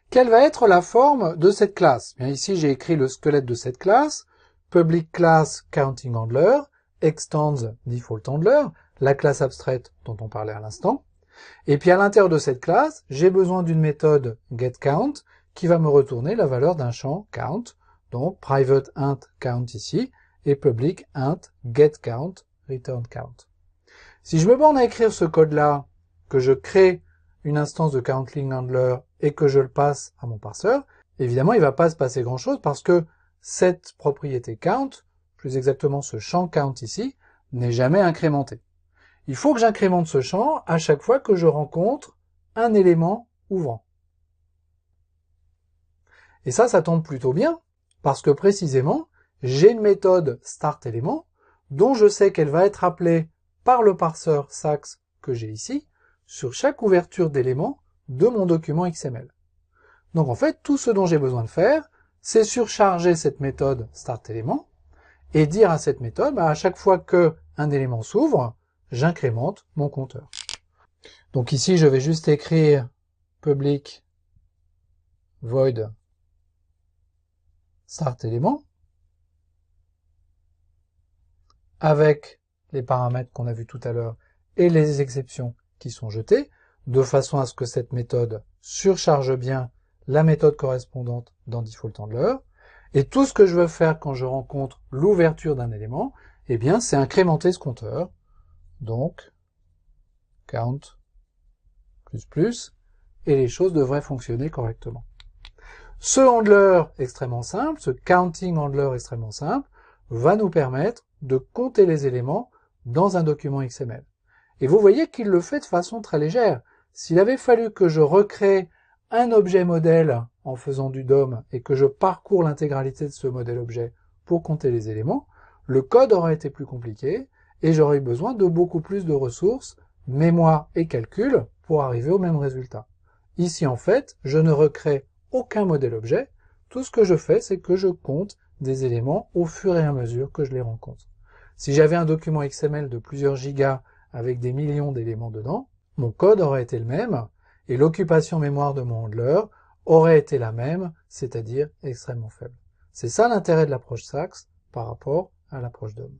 Quelle va être la forme de cette classe? Bien, ici, j'ai écrit le squelette de cette classe. Public class counting handler, extends default handler, la classe abstraite dont on parlait à l'instant. Et puis à l'intérieur de cette classe, j'ai besoin d'une méthode getCount qui va me retourner la valeur d'un champ count, donc private int count ici, et public int getCount return count. Si je me borne à écrire ce code-là, que je crée une instance de counting handler et que je le passe à mon parseur, évidemment, il ne va pas se passer grand-chose parce que cette propriété count, plus exactement ce champ count ici, n'est jamais incrémenté. Il faut que j'incrémente ce champ à chaque fois que je rencontre un élément ouvrant. Et ça tombe plutôt bien, parce que précisément, j'ai une méthode startElément dont je sais qu'elle va être appelée par le parseur sax que j'ai ici, sur chaque ouverture d'élément de mon document XML. Donc en fait, tout ce dont j'ai besoin de faire, c'est surcharger cette méthode startElément et dire à cette méthode, à chaque fois qu'un élément s'ouvre, j'incrémente mon compteur. Donc ici, je vais juste écrire public void startElément avec les paramètres qu'on a vus tout à l'heure et les exceptions qui sont jetées, de façon à ce que cette méthode surcharge bien la méthode correspondante dans default handler. Et tout ce que je veux faire quand je rencontre l'ouverture d'un élément, eh bien, c'est incrémenter ce compteur. Donc, count, et les choses devraient fonctionner correctement. Ce handler extrêmement simple, ce counting handler extrêmement simple, va nous permettre de compter les éléments dans un document XML. Et vous voyez qu'il le fait de façon très légère. S'il avait fallu que je recrée un objet modèle en faisant du DOM et que je parcours l'intégralité de ce modèle objet pour compter les éléments, le code aurait été plus compliqué et j'aurais eu besoin de beaucoup plus de ressources, mémoire et calcul pour arriver au même résultat. Ici, en fait, je ne recrée aucun modèle objet. Tout ce que je fais, c'est que je compte des éléments au fur et à mesure que je les rencontre. Si j'avais un document XML de plusieurs gigas avec des millions d'éléments dedans, mon code aurait été le même et l'occupation mémoire de mon handler aurait été la même, c'est-à-dire extrêmement faible. C'est ça l'intérêt de l'approche SAX par rapport à l'approche DOM.